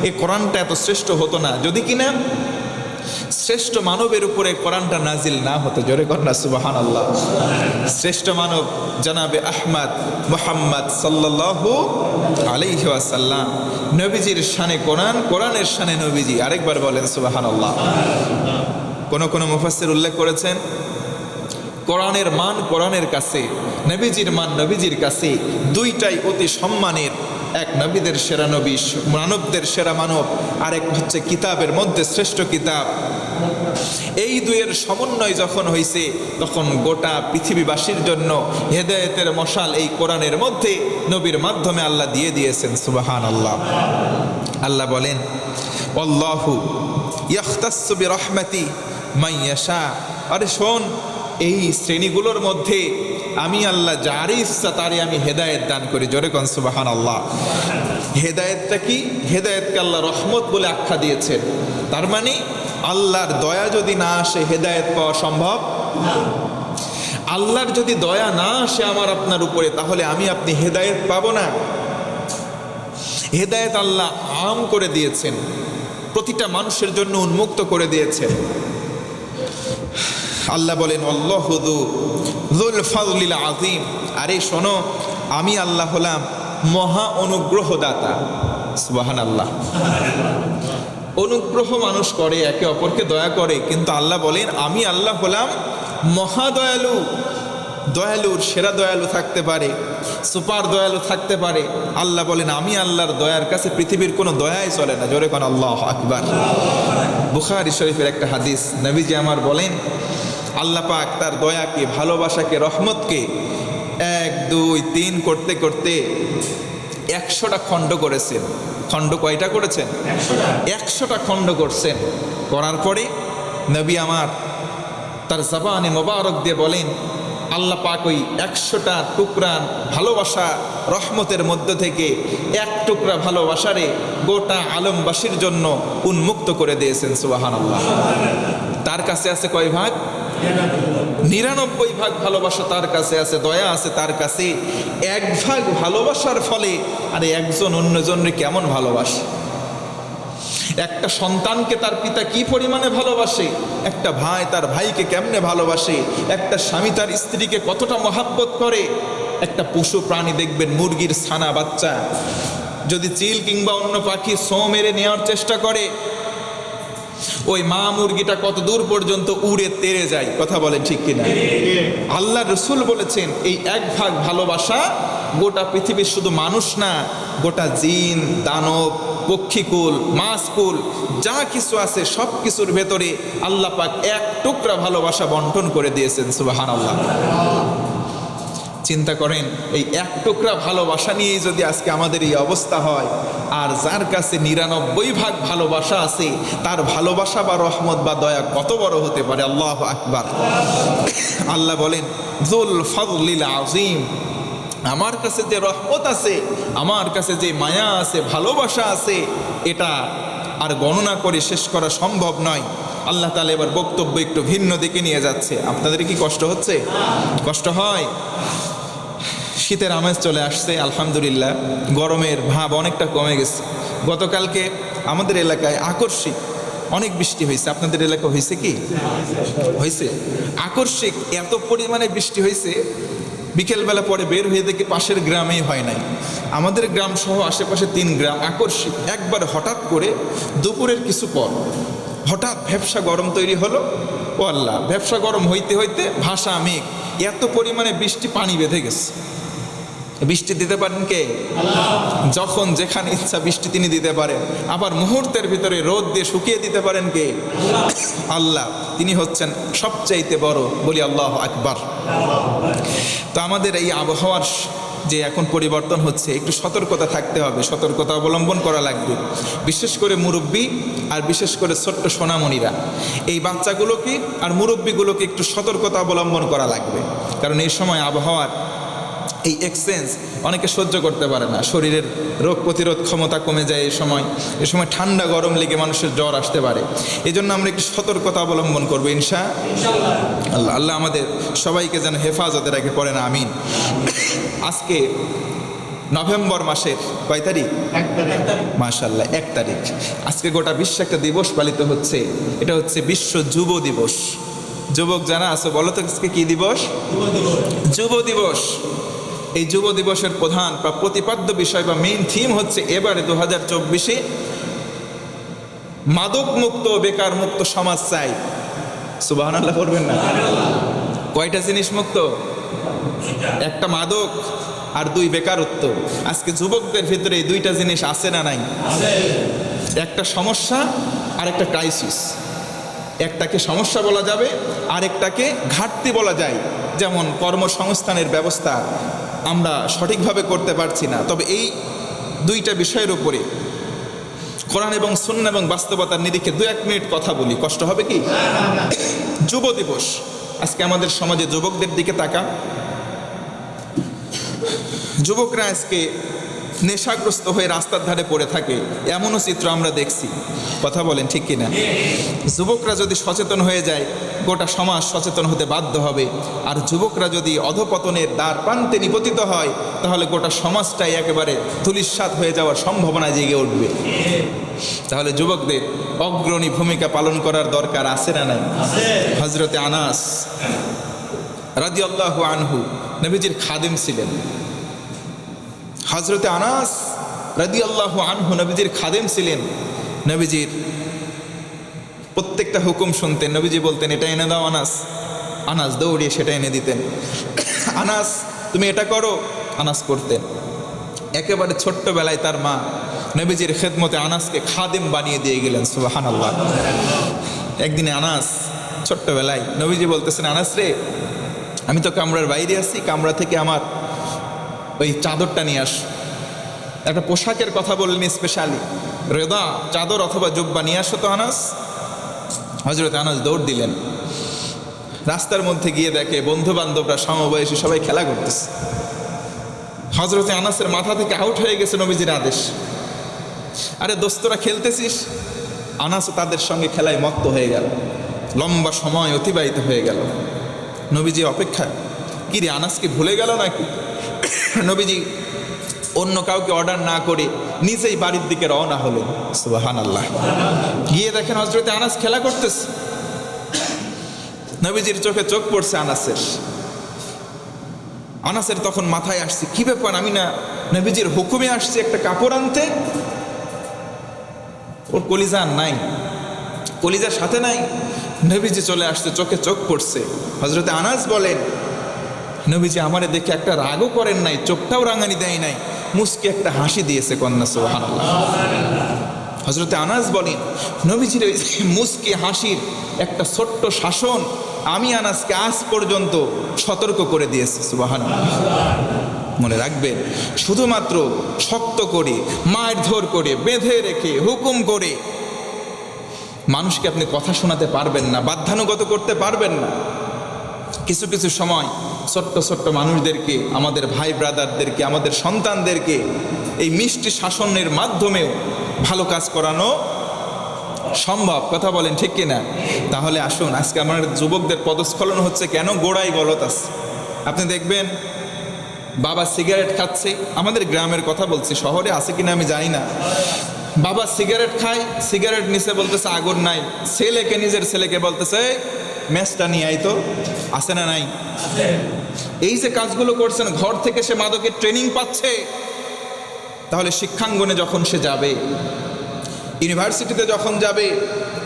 এই কোরআনটা এত শ্রেষ্ঠ হতো না যদি কিনা শ্রেষ্ঠ মানবের উপরে কোরআনটা নাজিল না হতো। জোরে কন্যা সুবহানাল্লাহ। শ্রেষ্ঠ মানব জনাবে আহমদ মুহাম্মদ সাল্লাল্লাহু আলাইহি ওয়াসাল্লাম, নবীজির শানে কোরআন, কোরআনের শানে নবীজি। আরেকবার বলেন সুবহানাল্লাহ। কোন মুফাসসির উল্লেখ করেছেন কোরআনের মান কোরআনের কাছে, নবীজির মান নবীজির কাছে, দুইটাই অতি সম্মানের। এক নবীদের সেরা নবী, মানবদের সেরা মানব, আরেক হচ্ছে কিতাবের মধ্যে শ্রেষ্ঠ কিতাব। এই দুইয়ের সমন্বয় যখন হয়েছে তখন গোটা পৃথিবীবাসীর জন্য হেদায়েতের মশাল এই কোরআনের মধ্যে নবীর মাধ্যমে আল্লাহ দিয়ে দিয়েছেন। সুবহানাল্লাহ। আল্লাহ বলেন আল্লাহু ইয়াখতাসসু বিরহমাতি মান ইয়াশা। আরে শোন, এই শ্রেণীগুলোর মধ্যে আমি আল্লাহ যারই ইচ্ছা তারই আমি হেদায়েত দান করি। জোরে কোন সুবহানাল্লাহ। হেদায়েতটা কি? হেদায়েতকে আল্লাহ রহমত বলে আখ্যা দিয়েছেন। তার মানে আল্লাহর দয়া যদি না আসে হেদায়েত পাওয়া সম্ভব না। আল্লাহর যদি দয়া না আসে আমার আপনার উপরে, তাহলে আমি আপনি হেদায়েত পাবো না। হেদায়েত আল্লাহ আম করে দিয়েছেন, প্রতিটা মানুষের জন্য উন্মুক্ত করে দিয়েছেন। আল্লাহ বলেন আল্লাহু যুল ফাযলিল আযীম। আরে শোনো, আমি আল্লাহ হলাম মহা অনুগ্রহদাতা। সুবহানাল্লাহ। অনুগ্রহ মানুষ করে, একে অপরকে দয়া করে, কিন্তু আল্লাহ বলেন আমি আল্লাহ হলাম মহা দয়ালু। দয়ালুর সেরা দয়ালু থাকতে পারে, সুপার দয়ালু থাকতে পারে। আল্লাহ বলেন আমি আল্লাহর দয়ার কাছে পৃথিবীর কোনো দয়াই চলে না। জোরে কোন আল্লাহু আকবার। বুখারী শরীফের একটা হাদিস, নবীজি আমার বলেন আল্লাহ পাক তার দয়াকে, ভালোবাসাকে, রহমতকে 1 2 3 করতে করতে 100টা খণ্ড করেছেন। খণ্ড কয়টা করেছেন? 100টা খণ্ড করছেন। করার পরে নবী আমার তার জবানে মোবারক দিয়ে বলেন আল্লাহ পাক ওই 100টা টুকরা ভালোবাসা রহমতের মধ্য থেকে এক টুকরা ভালোবাসারে গোটা আলমবাসীর জন্য উন্মুক্ত করে দিয়েছেন। সুবহানাল্লাহ। তার কাছে আছে কয় ভাগ? 99 ভাগ ভালোবাসা তার কাছে আছে, দয়া আছে তার কাছে। 1 ভাগ ভালোবাসার ফলে আরে একজন অন্যজনকে কেমন ভালোবাসে। একটা সন্তানকে তার পিতা কি পরিমাণে ভালোবাসে, একটা ভাই তার ভাইকে কেমনে ভালোবাসে, একটা স্বামী তার স্ত্রীকে কতটা মহাব্বত করে। একটা পশু প্রাণী দেখবেন, মুরগির ছানা বাচ্চা যদি চিল কিংবা অন্য পাখি ছোঁ মেরে নেওয়ার চেষ্টা করে, ওই মা মুরগিটা কত দূর পর্যন্ত উড়ে তেড়ে যায়। কথা বলেন ঠিক কিনা? আল্লাহ রসুল বলেছেন এই 1 ভাগ ভালোবাসা গোটা পৃথিবীর শুধু মানুষ না, গোটা জিন, দানব, পক্ষীকুল, মাছকুল যা কিছু আছে সব কিছুর ভেতরে আল্লাহ পাক 1 টুকরা ভালোবাসা বন্টন করে দিয়েছেন। সুবহানাল্লাহ। চিন্তা করেন, এই 1 টুকরা ভালোবাসা নিয়েই যদি আজকে আমাদের এই অবস্থা হয়, আর যার কাছে 99 ভাগ ভালোবাসা আছে তার ভালোবাসা বা রহমত বা দয়া কত বড় হতে পারে। আল্লাহু আকবার। আল্লাহ বলেন যুল ফাযলিল আযীম। আমার কাছে যে রহমত আছে, আমার কাছে যে মায়া আছে, ভালোবাসা আছে, এটা আর গণনা করে শেষ করা সম্ভব নয়। আল্লাহ তাআলা এবার বক্তব্য একটু ভিন্ন দিকে নিয়ে যাচ্ছে। আপনাদের কি কষ্ট হচ্ছে? কষ্ট হয়? শীতের আমেজ চলে আসছে আলহামদুলিল্লাহ, গরমের ভাব অনেকটা কমে গেছে। গতকালকে আমাদের এলাকায় আকস্মিক অনেক বৃষ্টি হয়েছে। আপনাদের এলাকা হয়েছে কি? হয়েছে। আকস্মিক এত পরিমাণে বৃষ্টি হয়েছে, বিকেলবেলা পরে বের হয়ে দেখি পাশের গ্রামেই হয় নাই, আমাদের গ্রাম সহ আশেপাশে 3 গ্রাম আকস্মিক একবার হঠাৎ করে দুপুরের কিছু পর হঠাৎ ভ্যাপসা গরম তৈরি হলো। ও আল্লাহ, ভ্যাপসা গরম হইতে হইতে ভাষা মেঘ, এত পরিমাণে বৃষ্টি, পানি বেঁধে গেছে। বৃষ্টি দিতে পারেন কে? আল্লাহ। যখন যেখানে ইচ্ছা বৃষ্টি তিনি দিতে পারেন, আবার মুহূর্তের ভিতরে রোদ দিয়ে শুকিয়ে দিতে পারেন কে? আল্লাহ। তিনি হচ্ছেন সবচাইতে বড়। বলি আল্লাহু আকবার। তো আমাদের এই আবহাওয়ার যে এখন পরিবর্তন হচ্ছে, একটু সতর্কতা থাকতে হবে, সতর্কতা অবলম্বন করা লাগবে। বিশেষ করে মুরব্বী আর বিশেষ করে ছোট্ট সোনামণিরা, এই বাচ্চাগুলোকে আর মুরব্বীগুলোকে একটু সতর্কতা অবলম্বন করা লাগবে। কারণ এই সময় আবহাওয়ার এই এক্সচেঞ্জ অনেকে সহ্য করতে পারে না, শরীরের রোগ প্রতিরোধ ক্ষমতা কমে যায়। এই সময় ঠান্ডা গরম লেগে মানুষের জ্বর আসতে পারে। এই জন্য আমরা একটু সতর্কতা অবলম্বন করবো ইনশাআল্লাহ। আল্লাহ আমাদের সবাইকে যেন হেফাজতে রাখে, পড়েন আমিন। আজকে নভেম্বর মাসের কয় তারিখ? মাশাআল্লাহ 1 তারিখ। আজকে গোটা বিশ্বে একটা দিবস পালিত হচ্ছে, এটা হচ্ছে বিশ্ব যুব দিবস। যুবক জানা আছে বলো তো আজকে কি দিবস? যুব দিবস। এই যুব দিবসের প্রধান বা প্রতিপাদ্য বিষয় বা মেইন থিম হচ্ছে এবারে 2024-এ মাদক মুক্ত বেকার মুক্ত সমাজ চাই। সুবহানাল্লাহ করবেন না? কয়টা জিনিস মুক্ত? একটা মাদক আর 2 বেকারত্ব। আজকে যুবকদের ভিতরে এই 2টা জিনিস আছে না নাই? একটা সমস্যা আর একটা ক্রাইসিস। একটাকে সমস্যা বলা যাবে, আরেকটাকে ঘাটতি বলা যায়। যেমন কর্মসংস্থানের ব্যবস্থা আমরা সঠিকভাবে করতে পারছি না। তবে এই 2টা বিষয়ের উপরে কোরআন এবং সুন্নাহ এবং বাস্তবতার নিরিখে 2-1 মিনিট কথা বলি, কষ্ট হবে কি? যুব দিবস। আজকে আমাদের সমাজে যুবকদের দিকে তাকা। যুবকরা আজকে নেশাগ্রস্ত হয়ে রাস্তার ধারে পড়ে থাকে, এমনও চিত্র আমরা দেখছি। কথা বলেন ঠিক কিনা? যুবকরা যদি সচেতন হয়ে যায়, গোটা সমাজ সচেতন হতে বাধ্য হবে। আর যুবকরা যদি অধপতনের দ্বার প্রান্তে নিপতিত হয়, তাহলে গোটা সমাজটাই একেবারে ধূলিসাৎ হয়ে যাওয়ার সম্ভাবনা জেগে উঠবে। তাহলে যুবকদের অগ্রণী ভূমিকা পালন করার দরকার আছে না নাই? হযরতে আনাস রাদিয়াল্লাহু আনহু নবীজির খাদেম ছিলেন। হযরতে আনাস রাদিয়াল্লাহু আনহু নবীজির খাদেম ছিলেন। নবীজির প্রত্যেকটা হুকুম শুনতেন। নবীজি বলতেন এটা এনে দাও আনাস, আনাস দৌড়িয়ে সেটা এনে দিতেন। আনাস তুমি এটা করো, আনাস করতেন। একেবারে ছোট্টবেলায় তার মা নবীজির খেদমতে আনাসকে খাদেম বানিয়ে দিয়ে গেলেন। সুবহানাল্লাহ। একদিনে আনাস ছোট্টবেলায় নবীজি বলতেছেন, আনাস রে, আমি তো কামরার বাইরে আছি, কামরা থেকে আমার ওই চাদরটা নিয়ে আস। একটা পোশাকের কথা বললেন স্পেশালি, রেদা চাদর অথবা জুব্বা নিয়ে আসো তো আনাস। হযরত আনাস দৌড় দিলেন। রাস্তার মধ্যে গিয়ে দেখে বন্ধু বান্ধবরা সমবয়সী সবাই খেলা করতেছে। হযরতে আনাসের মাথা থেকে আউট হয়ে গেছে নবীজির আদেশ। আরে দোস্তরা খেলতেছিস? আনাসও তাদের সঙ্গে খেলায় মত্ত হয়ে গেল। লম্বা সময় অতিবাহিত হয়ে গেল। নবীজি অপেক্ষা, কি রে আনাস কি ভুলে গেল নাকি? নবীজি অন্য কাউকে অর্ডার না করে নিজেই বাড়ির দিকে রওনা হলেন। সুবহানাল্লাহ। গিয়ে দেখেন হযরতে আনাস খেলা করতেছে। নবীজির চোখে চোখ পড়ছে আনাসের। আনাসের তখন মাথায় আসছে, কি ব্যাপার, আমি না নবীজির হুকুমে আসছি একটা কাপড় আনতে, ওর কলিজা নাই, কলিজার সাথে নাই। নবীজি চলে আসছে, চোখে চোখ পড়ছে। হযরতে আনাস বলেন, নবীজি আমারে দেখে একটা রাগও করেন নাই, চোখটাও রাঙানি দেয় নাই, মুস্কি একটা হাসি দিয়েছে। কন্যা সুবহানাল্লাহ। হযরতে আনাস বলেন, নবীজির ওই মুস্কি হাসির একটা ছোট্ট শাসন আমি আনাসকে আজ পর্যন্ত সতর্ক করে দিয়েছি। সুবহানাল্লাহ। মনে রাখবেন, শুধুমাত্র শক্ত করে মারধর করে বেঁধে রেখে হুকুম করে মানুষকে আপনি কথা শোনাতে পারবেন না, বাধ্যানুগত করতে পারবেন না। কিছু কিছু সময় ছোট্ট ছোট্ট মানুষদেরকে, আমাদের ভাই ব্রাদারদেরকে, আমাদের সন্তানদেরকে এই মিষ্টি শাসনের মাধ্যমেও ভালো কাজ করানো সম্ভব। কথা বলেন ঠিক কিনা? তাহলে আসুন, আজকে আমার যুবকদের পদস্খলন হচ্ছে কেন? গোড়াই গলত আছে। আপনি দেখবেন বাবা সিগারেট খাচ্ছে, আমাদের গ্রামের কথা বলছি, শহরে আছে কিনা আমি জানি না। বাবা সিগারেট খায়, সিগারেট নিচে বলতেছে আগুন নাই, ছেলেকে নিজের ছেলেকে বলতেছে ম্যাচটা নিয়ে আই তো, আছে না নাই? এই যে কাজগুলো করছেন, ঘর থেকে সে মাদকের ট্রেনিং পাচ্ছে। তাহলে শিক্ষাঙ্গনে যখন সে যাবে, ইউনিভার্সিটিতে যখন যাবে,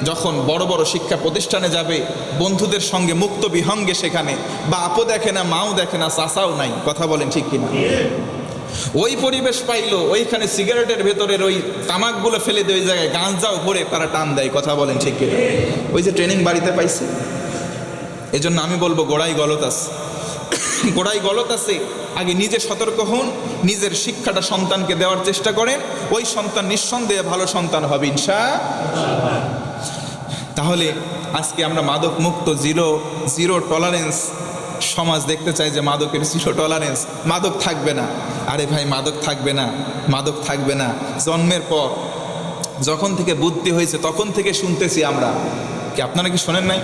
যখন বড় বড় শিক্ষা প্রতিষ্ঠানে যাবে, বন্ধুদের সঙ্গে মুক্ত বিহঙ্গে সেখানে বাপও দেখে না, মাও দেখে না, চাচাও নাই। কথা বলেন ঠিক কিনা? ওই পরিবেশ পাইলো, ওইখানে সিগারেটের ভেতরের ওই তামাকগুলো ফেলে দিয়ে ওই জায়গায় গাঁজাও ভরে তারা টান দেয়। কথা বলেন ঠিক কিনা? ওই যে ট্রেনিং বাড়িতে পাইছে। এই জন্য আমি বলবো গোড়াই গলত আছে, গোড়াই গলত আছে। আগে নিজে সতর্ক হন, নিজের শিক্ষাটা সন্তানকে দেওয়ার চেষ্টা করেন, ওই সন্তান নিঃসন্দেহে ভালো সন্তান হবে ইনশাআল্লাহ। তাহলে আজকে আমরা মাদক মুক্ত জিরো টলারেন্স সমাজ দেখতে চাই, যে মাদকের জিরো টলারেন্স, মাদক থাকবে না। আরে ভাই, মাদক থাকবে না, মাদক থাকবে না। জন্মের পর যখন থেকে বুদ্ধি হয়েছে তখন থেকে শুনতেছি আমরা, কি আপনারা কি শোনেন নাই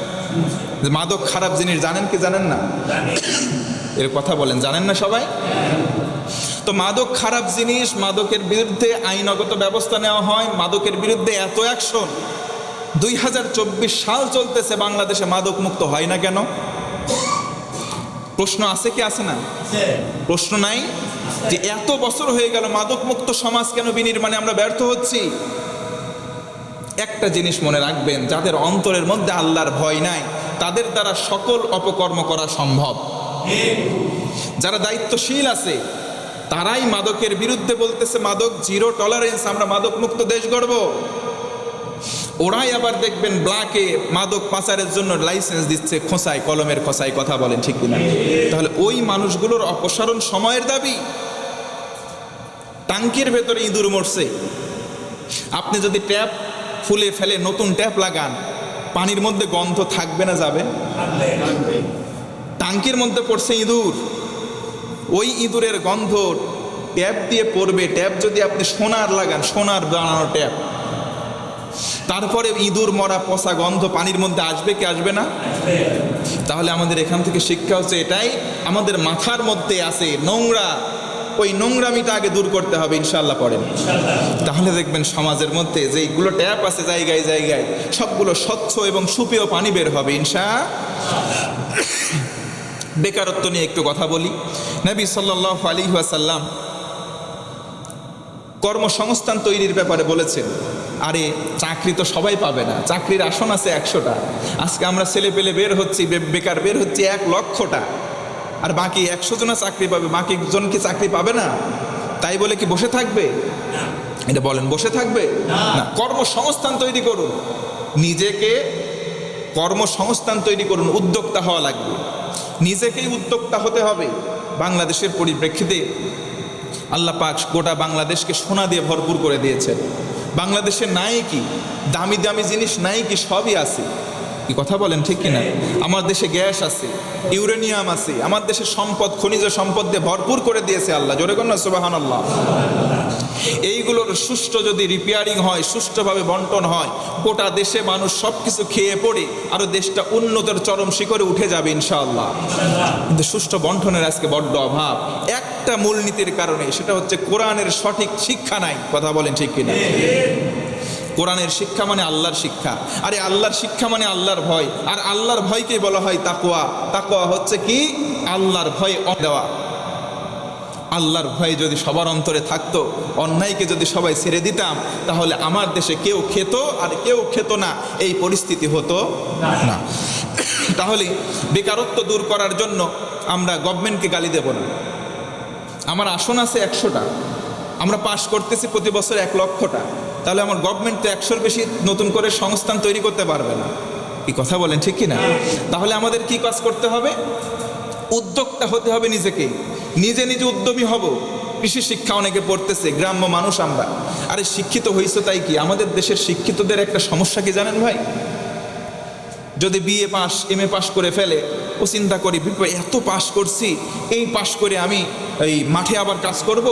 যে মাদক খারাপ জিনিস? জানেন কি জানেন না? এর কথা বলেন, জানেন না সবাই? তো মাদক খারাপ জিনিস, মাদকের বিরুদ্ধে আইনগত ব্যবস্থা নেওয়া হয়, মাদকের বিরুদ্ধে এত অ্যাকশন। 2024 সাল চলতেছে, বাংলাদেশে মাদক মুক্ত হয় না কেন? প্রশ্ন আছে কি আছে না? প্রশ্ন নাই যে এত বছর হয়ে গেল মাদক মুক্ত সমাজ কেন বিনির্মাণে আমরা ব্যর্থ হচ্ছি? একটা জিনিস মনে রাখবেন, যাদের অন্তরের মধ্যে আল্লাহর ভয় নাই তাদের দ্বারা সকল অপকর্ম করা সম্ভব। যারা দায়িত্বশীল আছে তারাই মাদকের বিরুদ্ধে বলতেছে মাদক জিরো টলারেন্স, আমরা মাদক মুক্ত দেশ গড়ব। ওরাই আবার দেখবেন ব্ল্যাকে মাদক পাচারের জন্য লাইসেন্স দিচ্ছে খোঁচায়, কলমের খোঁচায়। কথা বলেন ঠিক কিনা? তাহলে ওই মানুষগুলোর অপসারণ সময়ের দাবি। টাঙ্কির ভেতরে ইঁদুর মরছে, আপনি যদি ট্যাপ ফুলে ফেলে নতুন ট্যাপ লাগান, পানির মধ্যে গন্ধ থাকবে না যাবে? টাঙ্কির মধ্যে পড়ছে ইঁদুর, ওই ইঁদুরের গন্ধ ট্যাপ দিয়ে পড়বে। ট্যাপ যদি আপনি সোনার লাগান, সোনার বানানো ট্যাপ, তারপরে ইঁদুর মরা পচা গন্ধ পানির মধ্যে আসবে কি আসবে না? তাহলে আমাদের এখান থেকে শিক্ষা হচ্ছে এটাই, আমাদের মাথার মধ্যে আছে নোংরা, ওই নোংরামিটা আগে দূর করতে হবে ইনশাআল্লাহ। পড়েন, তাহলে দেখবেন সমাজের মধ্যে যেগুলো ট্যাপ আছে জায়গায় জায়গায় সবগুলো স্বচ্ছ এবং সুপেয় পানি বের হবে ইনশাআল্লাহ। বেকারত্ব নিয়ে একটু কথা বলি। নবী সাল্লাল্লাহু আলাইহি ওয়াসাল্লাম কর্মসংস্থান তৈরির ব্যাপারে বলেছেন, আরে চাকরি তো সবাই পাবে না, চাকরির আসন আছে 100টা। আজকে আমরা ছেলে পেলে বের হচ্ছি, বেকার বের হচ্ছে 1 লক্ষটা, আর বাকি 100 জনা চাকরি পাবে, বাকি জন কি চাকরি পাবে না? তাই বলে কি বসে থাকবে? এটা বলেন, বসে থাকবে না। কর্মসংস্থান তৈরি করুন, নিজেকে কর্মসংস্থান তৈরি করুন, উদ্যোক্তা হওয়া লাগবে, নিজেকেই উদ্যোক্তা হতে হবে। বাংলাদেশের পরিপ্রেক্ষিতে আল্লাহ পাক গোটা বাংলাদেশকে সোনা দিয়ে ভরপুর করে দিয়েছেন। বাংলাদেশে নাই কি দামি দামি জিনিস? নাই কি? সবই আছে। কি কথা বলেন ঠিক কিনা? আমার দেশে গ্যাস আছে, ইউরেনিয়াম আছে, আমার দেশের সম্পদ, খনিজ সম্পদ দিয়ে ভরপুর করে দিয়েছে আল্লাহ। জোরে কন্যা সুবহানাল্লাহ। এইগুলোর সুষ্ঠু যদি রিপেয়ারিং হয়, সুষ্ঠুভাবে বন্টন হয়, গোটা দেশে মানুষ সব কিছু খেয়ে পড়ে আরো দেশটা উন্নতের চরম শিখরে উঠে যাবে ইনশাআল্লাহ। কিন্তু সুষ্ঠু বন্টনের আজকে বড্ড অভাব, একটা মূলনীতির কারণে, সেটা হচ্ছে কোরআনের সঠিক শিক্ষা নাই। কথা বলেন ঠিক কিনা? কোরআনের শিক্ষা মানে আল্লাহর শিক্ষা, আরে আল্লাহর শিক্ষা মানে আল্লাহর ভয়, আর আল্লাহর ভয়কে বলা হয় তাকওয়া। তাকওয়া হচ্ছে কি? আল্লাহর ভয় দেওয়া। আল্লাহর ভয় যদি সবার অন্তরে থাকতো, অন্যায়কে যদি সবাই ছেড়ে দিতাম, তাহলে আমার দেশে কেউ খেত আর কেউ খেত না, এই পরিস্থিতি হতো না। তাহলে বেকারত্ব দূর করার জন্য আমরা গভর্নমেন্টকে গালি দেব না। আমার আসন আছে 100টা, আমরা পাশ করতেছি প্রতি বছর 1 লক্ষটা, তাহলে আমার গভর্নমেন্ট তো 100-র বেশি নতুন করে সংস্থান তৈরি করতে পারবে না। কি কথা বলেন ঠিক কিনা? তাহলে আমাদের কি কাজ করতে হবে? উদ্যোক্তা হতে হবে, নিজেকে নিজে নিজে উদ্যমী হব। কৃষি শিক্ষা অনেকে পড়তেছে, গ্রাম্য মানুষ আমরা। আরে শিক্ষিত হইছো তাই কি? আমাদের দেশের শিক্ষিতদের একটা সমস্যা কি জানেন ভাই? যদি বিএ পাস, এমএ পাস করে ফেলে, ও চিন্তা করি এত পাস করছি, এই পাস করে আমি এই মাঠে আবার কাজ করব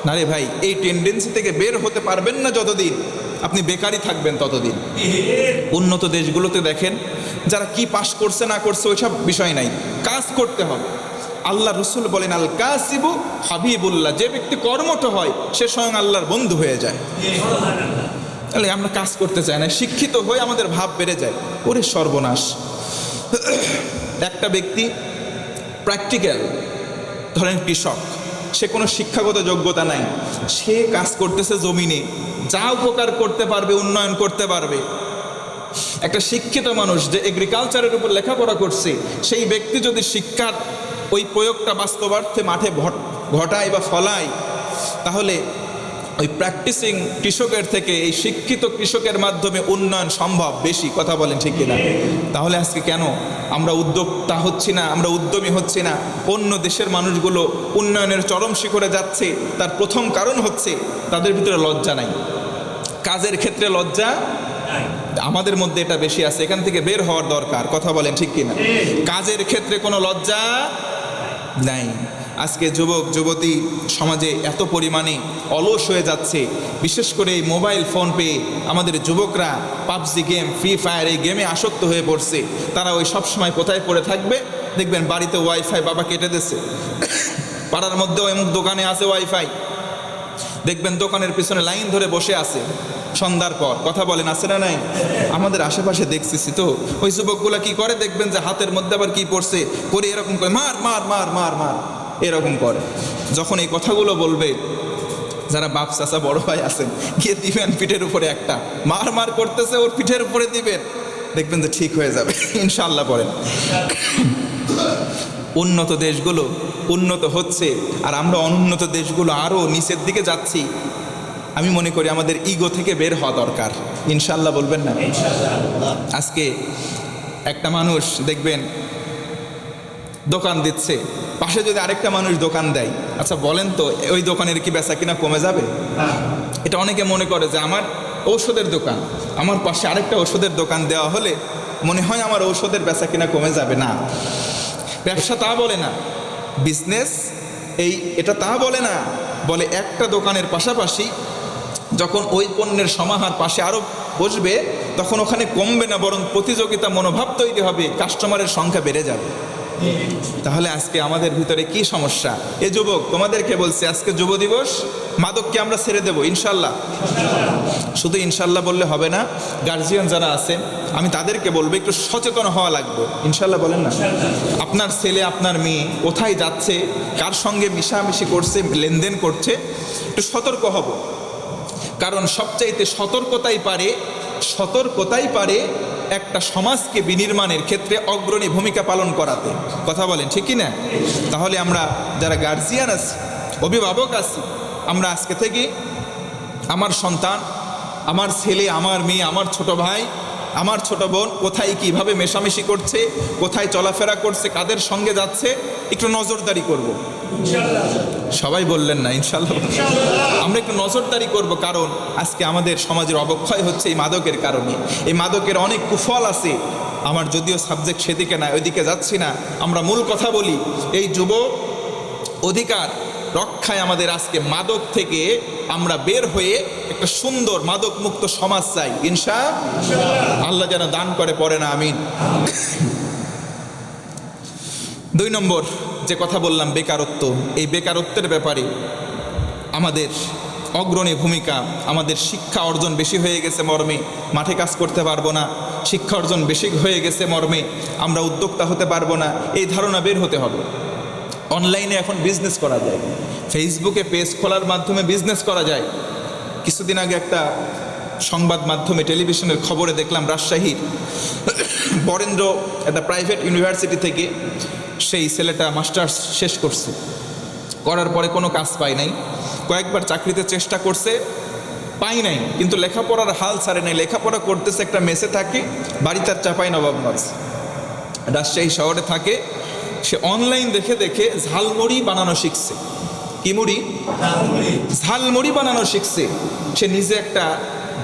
না। রে ভাই, এই টেন্ডেন্সি থেকে বের হতে পারবেন না যতদিন আপনি বেকারই থাকবেন ততদিন। উন্নত দেশগুলোতে দেখেন, যারা কি পাস করছে না করছে ওইসব বিষয় নাই, কাজ করতে হবে। আল্লাহ রসুল বলেন, আল কাসিবু হাবিবুল্লাহ, যে ব্যক্তি কর্মঠ হয় সে স্বয়ং আল্লাহর বন্ধু হয়ে যায়। তাহলে আমরা কাজ করতে চাই না, শিক্ষিত হয়ে আমাদের ভাব বেড়ে যায়। ওরে সর্বনাশ! একটা ব্যক্তি প্র্যাকটিক্যাল, ধরেন কৃষক, সে কোনো শিক্ষাগত যোগ্যতা নাই, সে কাজ করতেছে জমিনে, যা উপকার করতে পারবে, উন্নয়ন করতে পারবে। একটা শিক্ষিত মানুষ যে এগ্রিকালচারের উপর লেখাপড়া করছে, সেই ব্যক্তি যদি শিক্ষার ওই প্রয়োগটা বাস্তবার্থে মাঠে ঘটায় বা ফলায়, তাহলে ওই প্র্যাকটিসিং কৃষকের থেকে এই শিক্ষিত কৃষকের মাধ্যমে উন্নয়ন সম্ভব বেশি। কথা বলেন ঠিক কিনা? তাহলে আজকে কেন আমরা উদ্যোক্তা হচ্ছি না, আমরা উদ্যমী হচ্ছি না? অন্য দেশের মানুষগুলো উন্নয়নের চরম শিখরে যাচ্ছে, তার প্রথম কারণ হচ্ছে তাদের ভিতরে লজ্জা নাই। কাজের ক্ষেত্রে লজ্জা আমাদের মধ্যে এটা বেশি আছে, এখান থেকে বের হওয়ার দরকার। কথা বলেন ঠিক কিনা? কাজের ক্ষেত্রে কোনো লজ্জা নাই। আজকে যুবক যুবতী সমাজে এত পরিমাণে অলস হয়ে যাচ্ছে, বিশেষ করে এই মোবাইল ফোন পেয়ে আমাদের যুবকরা পাবজি গেম, ফ্রি ফায়ার এই গেমে আসক্ত হয়ে পড়ছে। তারা ওই সব সময় কোথায় পড়ে থাকবে? দেখবেন বাড়িতে ওয়াইফাই বাবা কেটে দিচ্ছে, পাড়ার মধ্যেও এমন দোকানে আছে ওয়াইফাই, দেখবেন দোকানের পিছনে লাইন ধরে বসে আছে সন্ধ্যার পর। কথা বলেন, আছে না নাই? আমাদের আশেপাশে দেখতেছি তো। ওই যুবকগুলা কি করে দেখবেন যে হাতের মধ্যে আবার কি পড়ছে, করে এরকম করে মার মার মার মার মার এরকম করে। যখন এই কথাগুলো বলবে, যারা বাপ চাচা বড় ভাই আছেন, গিয়ে দিবেন পিঠের উপরে একটা, মার মার করতেছে ওর পিঠের উপরে দিবেন, দেখবেন যে ঠিক হয়ে যাবে ইনশাআল্লাহ। পড়েন, উন্নত দেশগুলো উন্নত হচ্ছে আর আমরা অনুন্নত দেশগুলো আরও নিচের দিকে যাচ্ছি। আমি মনে করি আমাদের ইগো থেকে বের হওয়া দরকার। ইনশাআল্লাহ বলবেন না? আজকে একটা মানুষ দেখবেন দোকান দিচ্ছে, পাশে যদি আরেকটা মানুষ দোকান দেয়, আচ্ছা বলেন তো ওই দোকানের কি বেচা কিনা কমে যাবে? এটা অনেকে মনে করে যে আমার ঔষধের দোকান, আমার পাশে আরেকটা ওষুধের দোকান দেওয়া হলে মনে হয় আমার ঔষধের বেচা কিনা কমে যাবে। না, ব্যবসা তা বলে না, বিজনেস এটা তা বলে না। বলে একটা দোকানের পাশাপাশি যখন ওই পণ্যের সমাহার পাশে আরও বসবে, তখন ওখানে কমবে না, বরং প্রতিযোগিতা মনোভাব তৈরি হবে, কাস্টমারের সংখ্যা বেড়ে যাবে। তাহলে আজকে আমাদের ভিতরে কি সমস্যা? এ যুবক, তোমাদেরকে বলছি আজকে যুব দিবস, মাদককে আমরা ছেড়ে দেবো ইনশাল্লাহ। শুধু ইনশাল্লাহ বললে হবে না, গার্জিয়ান যারা আছেন আমি তাদেরকে বলবো একটু সচেতন হওয়া লাগবে। ইনশাল্লাহ বলেন না? আপনার ছেলে আপনার মেয়ে কোথায় যাচ্ছে, কার সঙ্গে মিশামিশি করছে, লেনদেন করছে, একটু সতর্ক হব। কারণ সবচাইতে সতর্কতাই পারে একটা সমাজকে বিনির্মাণের ক্ষেত্রে অগ্রণী ভূমিকা পালন করাতে। কথা বলেন ঠিক কি না? তাহলে আমরা যারা গার্জিয়ান আছি, অভিভাবক আছি, আমরা আজকে থেকে আমার সন্তান, আমার ছেলে, আমার মেয়ে, আমার ছোট ভাই, আমার ছোট বোন কোথায় কিভাবে মেশামেশি করছে, কোথায় চলাফেরা করছে, কাদের সঙ্গে যাচ্ছে, একটু নজরদারি করব। সবাই বললেন না ইনশাল্লাহ? আমরা একটু নজরদারি করব, কারণ আজকে আমাদের সমাজের অবক্ষয় হচ্ছে এই মাদকের কারণে। এই মাদকের অনেক কুফল আছে। আমার যদিও সাবজেক্ট সেদিকে না, ওইদিকে যাচ্ছি না, আমরা মূল কথা বলি। এই যুব অধিকার রক্ষায় আমাদের আজকে মাদক থেকে আমরা বের হয়ে একটা সুন্দর মাদক মুক্ত সমাজ চাই ইনশাআল্লাহ। আল্লাহ যেন দান করে, পড়ে না আমিন। 2 নম্বর যে কথা বললাম, বেকারত্ব। এই বেকারত্বের ব্যাপারে আমাদের অগ্রণী ভূমিকা। আমাদের শিক্ষা অর্জন বেশি হয়ে গেছে মর্মে মাঠে কাজ করতে পারবো না, শিক্ষা অর্জন বেশি হয়ে গেছে মর্মে আমরা উদ্যোক্তা হতে পারবো না, এই ধারণা বের হতে হবে। অনলাইনে এখন বিজনেস করা যায়, ফেসবুকে পেজ খোলার মাধ্যমে বিজনেস করা যায়। কিছুদিন আগে একটা সংবাদ মাধ্যমে টেলিভিশনের খবরে দেখলাম, রাজশাহীর বরেন্দ্র একটা প্রাইভেট ইউনিভার্সিটি থেকে সেই ছেলেটা মাস্টার্স শেষ করছে, করার পরে কোনো কাজ পায় নাই। কয়েকবার চাকরিতে চেষ্টা করছে, পাই নাই, কিন্তু লেখাপড়ার হাল ছাড়ে নাই। লেখাপড়া করতেছে, একটা মেসে থাকে, বাড়ি তার চাঁপাইনবাবগঞ্জ, রাজশাহী শহরে থাকে। সে অনলাইন দেখে দেখে ঝালমুড়ি বানানো শিখছে। কি মুড়ি? ঝালমুড়ি বানানো শিখছে। সে নিজে একটা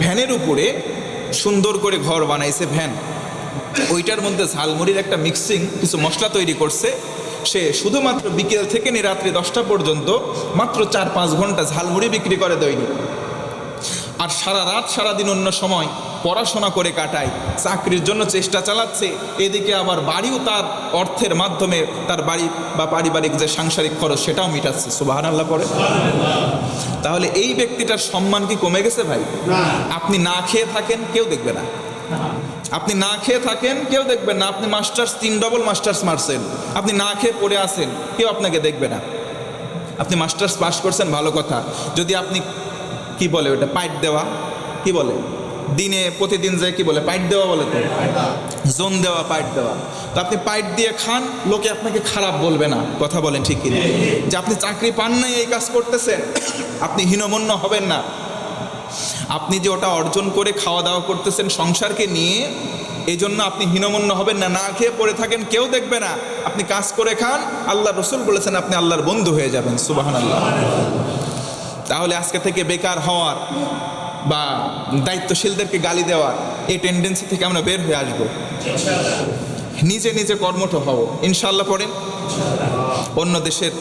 ভ্যানের উপরে সুন্দর করে ঘর বানাইছে, ভ্যান, ওইটার মধ্যে ঝালমুড়ির একটা মিক্সিং কিছু মশলা তৈরি করছে। সে শুধুমাত্র বিকেল থেকে রাত্রি 10টা পর্যন্ত মাত্র 4-5 ঘন্টা ঝালমুড়ি বিক্রি করে দৈনিক। আর সারা রাত সারাদিন অন্য সময় পড়াশোনা করে কাটায়, চাকরির জন্য চেষ্টা চালাচ্ছে, এদিকে আবার বাড়িও তার অর্থের মাধ্যমে তার বাড়ি বা পারিবারিক যে সাংসারিক খরচ সেটাও মিটাচ্ছে। সুবহানাল্লাহ পড়ে। তাহলে এই ব্যক্তিটার সম্মান কি কমে গেছে ভাই? আপনি না খেয়ে থাকেন, কেউ দেখবে না। আপনি না খেয়ে থাকেন, কেউ দেখবেন না। আপনি মাস্টার্স 3 ডবল মাস্টার্স মারছেন, আপনি না খেয়ে পড়ে আছেন, কেউ আপনাকে দেখবে না। আপনি মাস্টার্স পাস করছেন, ভালো কথা। যদি আপনি কি বলে ওটা, পাইট দেওয়া, কি বলে, দিনে প্রতিদিন যে কি বলে, পাইট দেওয়া বলে, তো জোন দেওয়া, পাইট দেওয়া, তো আপনি পাইট দিয়ে খান, লোকে আপনাকে খারাপ বলবে না। কথা বলেন ঠিক কিনা? যে আপনি চাকরি পান নাই, এই কাজ করতেছেন, আপনি হীনমন্য হবেন না। আপনি যে ওটা অর্জন করে খাওয়া দাওয়া করতেছেন সংসারকে নিয়ে, এই জন্য আপনি হীনমন্য হবেন না। না খেয়ে পড়ে থাকেন, কেউ দেখবে না। আপনি কাজ করে খান, আল্লাহ রসুল বলেছেন আপনি আল্লাহর বন্ধু হয়ে যাবেন। সুবহানাল্লাহ। তাহলে আজকে থেকে বেকার হওয়ার বা দায়িত্বশীলদেরকে গালি দেওয়ার এই টেন্ডেন্সি থেকে আমরা বের হয়ে আসবো। নিজে নিজে কর্মঠ হব ইনশাআল্লাহ। পড়েন, অন্য দেশের